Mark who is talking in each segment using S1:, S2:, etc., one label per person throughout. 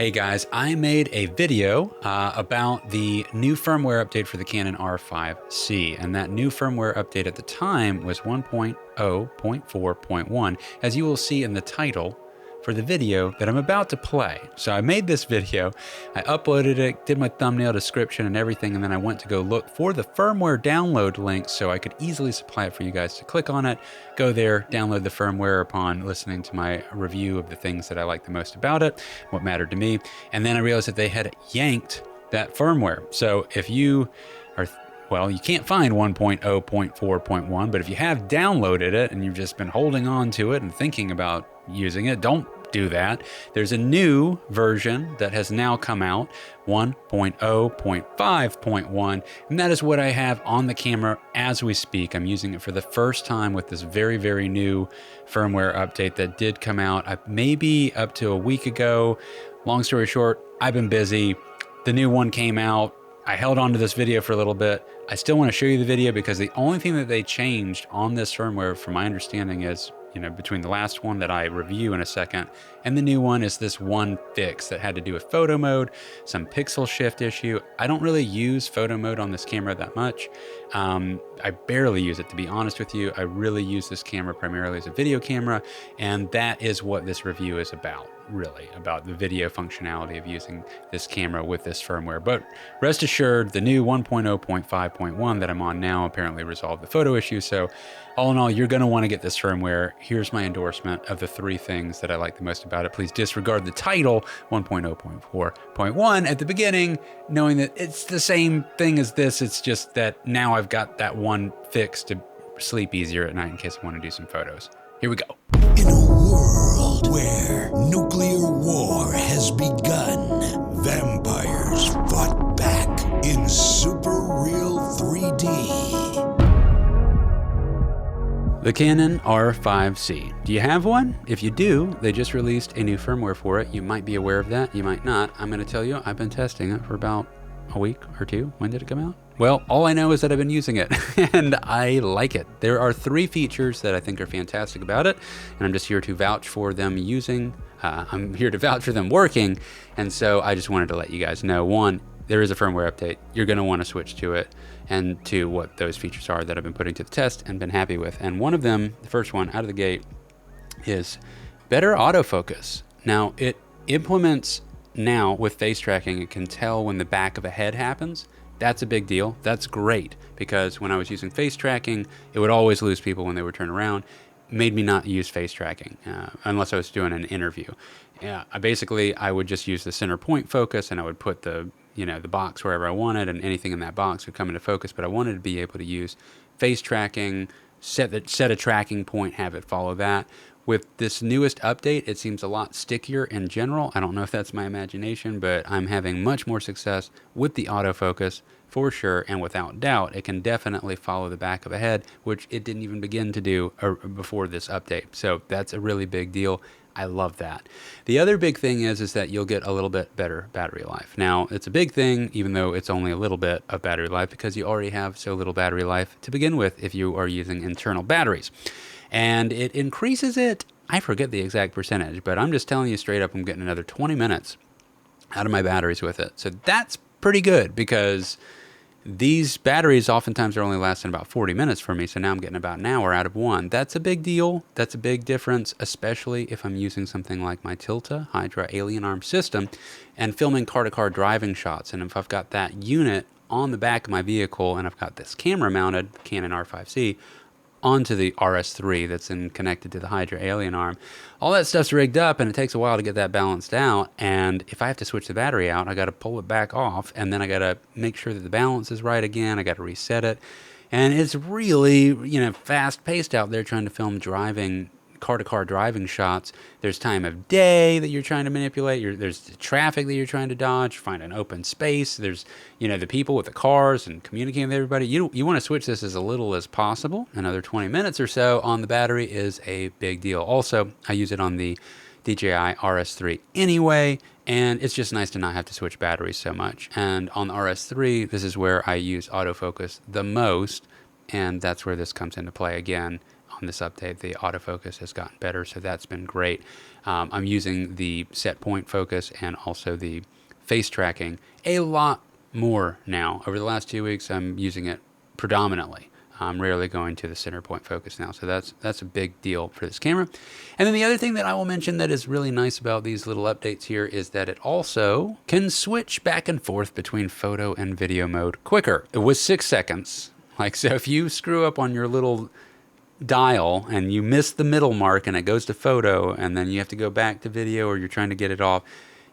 S1: Hey guys, I made a video about the new firmware update for the Canon R5 C, and that new firmware update at the time was 1.0.4.1, as you will see in the title for the video that I'm about to play. So I made this video, I uploaded it, did my thumbnail description and everything, and then I went to go look for the firmware download link so I could easily supply it for you guys to click on it, go there, download the firmware upon listening to my review of the things that I like the most about it, what mattered to me, and then I realized that they had yanked that firmware. So if you are well, you can't find 1.0.4.1, but if you have downloaded it and you've just been holding on to it and thinking about using it, don't do that. There's a new version that has now come out, 1.0.5.1, and that is what I have on the camera as we speak. I'm using it for the first time with this very, very new firmware update that did come out maybe up to a week ago. Long story short, I've been busy. The new one came out. I held on to this video for a little bit. I still want to show you the video because the only thing that they changed on this firmware, from my understanding, is, between the last one that I review in a second and the new one, is this one fix that had to do with photo mode, some pixel shift issue. I don't really use photo mode on this camera that much. I barely use it, to be honest with you. I really use this camera primarily as a video camera, and that is what this review is about. Really about the video functionality of using this camera with this firmware. But rest assured, the new 1.0.5.1 that I'm on now apparently resolved the photo issue. So all in all, you're going to want to get this firmware. Here's my endorsement of the 3 things that I like the most about it. Please disregard the title 1.0.4.1 at the beginning, knowing that it's the same thing as this. It's just that now I've got that one fix to sleep easier at night in case I want to do some photos. Here we go.
S2: In a world where nuclear war has begun, vampires fought back in super real 3D.
S1: The Canon R5 C. Do you have one? If you do, they just released a new firmware for it. You might be aware of that, you might not. I'm going to tell you, I've been testing it for about a week or 2. When did it come out? Well, all I know is that I've been using it and I like it. There are 3 features that I think are fantastic about it, and I'm just here to vouch for them I'm here to vouch for them working, and so I just wanted to let you guys know. 1, there is a firmware update. You're going to want to switch to it, and 2, what those features are that I've been putting to the test and been happy with. And one of them, the first one out of the gate, is better autofocus. Now, it implements now with face tracking. It can tell when the back of a head happens. That's a big deal. That's great, because when I was using face tracking, it would always lose people when they would turn around. It made me not use face tracking unless I was doing an interview. I would just use the center point focus, and I would put the box wherever I wanted, and anything in that box would come into focus. But I wanted to be able to use face tracking, set a tracking point, have it follow that. With this newest update, it seems a lot stickier in general. I don't know if that's my imagination, but I'm having much more success with the autofocus for sure, and without doubt, it can definitely follow the back of a head, which it didn't even begin to do before this update. So that's a really big deal. I love that. The other big thing is that you'll get a little bit better battery life. Now, it's a big thing, even though it's only a little bit of battery life, because you already have so little battery life to begin with if you are using internal batteries. And it increases it, I forget the exact percentage, but I'm just telling you straight up, I'm getting another 20 minutes out of my batteries with it. So that's pretty good, because these batteries oftentimes are only lasting about 40 minutes for me, so now I'm getting about an hour out of one. That's a big deal. That's a big difference, especially if I'm using something like my Tilta Hydra Alien Arm system and filming car-to-car driving shots. And if I've got that unit on the back of my vehicle and I've got this camera mounted, Canon R5 C, onto the RS3 that's connected to the Hydra Alien Arm, all that stuff's rigged up, and it takes a while to get that balanced out. And if I have to switch the battery out, I got to pull it back off, and then I got to make sure that the balance is right again. I got to reset it, and it's really fast paced out there trying to film car-to-car driving shots. There's time of day that you're trying to manipulate. There's the traffic that you're trying to dodge, find an open space. There's, the people with the cars and communicating with everybody. You want to switch this as little as possible. Another 20 minutes or so on the battery is a big deal. Also, I use it on the DJI RS3 anyway, and it's just nice to not have to switch batteries so much. And on the RS3, this is where I use autofocus the most, and that's where this comes into play again. on this update. The autofocus has gotten better, so that's been great. I'm using the set point focus and also the face tracking a lot more now. Over the last 2 weeks, I'm using it predominantly. I'm rarely going to the center point focus now, so that's a big deal for this camera. And then the other thing that I will mention that is really nice about these little updates here is that it also can switch back and forth between photo and video mode quicker. It was 6 seconds. Like, so if you screw up on your little dial and you miss the middle mark and it goes to photo and then you have to go back to video or you're trying to get it off,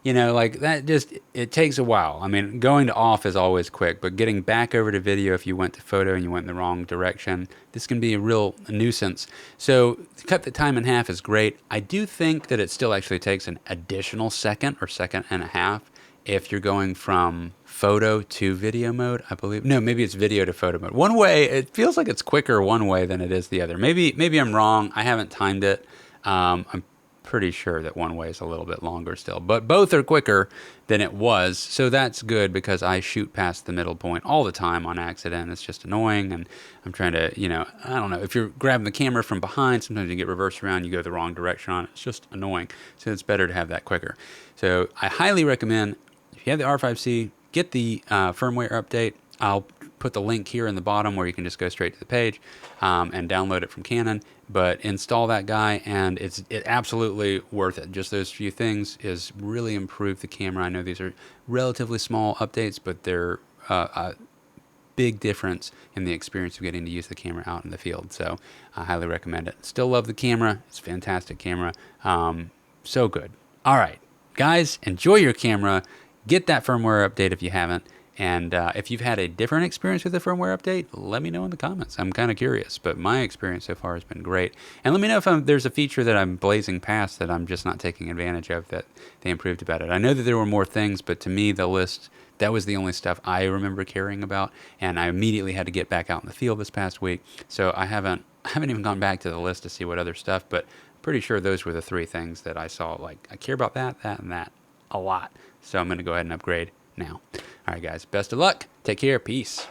S1: you know, like that just, it takes a while. I mean, going to off is always quick, but getting back over to video if you went to photo and you went in the wrong direction, this can be a real nuisance. So to cut the time in half is great. I do think that it still actually takes an additional second or second and a half if you're going from photo to video mode, I believe. No, maybe it's video to photo mode. One way, it feels like it's quicker one way than it is the other. Maybe I'm wrong. I haven't timed it. I'm pretty sure that one way is a little bit longer still, but both are quicker than it was. So that's good because I shoot past the middle point all the time on accident. It's just annoying. And I'm trying to, you know, I don't know, if you're grabbing the camera from behind, sometimes you get reversed around, you go the wrong direction on it. It's just annoying. So it's better to have that quicker. So I highly recommend, if you have the R5 C, get the firmware update. I'll put the link here in the bottom where you can just go straight to the page and download it from Canon. But install that guy, and it's absolutely worth it. Just those few things is really improved the camera. I know these are relatively small updates, but they're a big difference in the experience of getting to use the camera out in the field. So I highly recommend it. Still love the camera. It's a fantastic camera. So good. All right, guys, enjoy your camera. Get that firmware update if you haven't. And if you've had a different experience with the firmware update, let me know in the comments. I'm kind of curious, but my experience so far has been great. And let me know if there's a feature that I'm blazing past that I'm just not taking advantage of that they improved about it. I know that there were more things, but to me, the list, that was the only stuff I remember caring about. And I immediately had to get back out in the field this past week. So I haven't even gone back to the list to see what other stuff, but pretty sure those were the 3 things that I saw. Like, I care about that, that, and that a lot. So I'm going to go ahead and upgrade now. All right, guys, best of luck. Take care. Peace.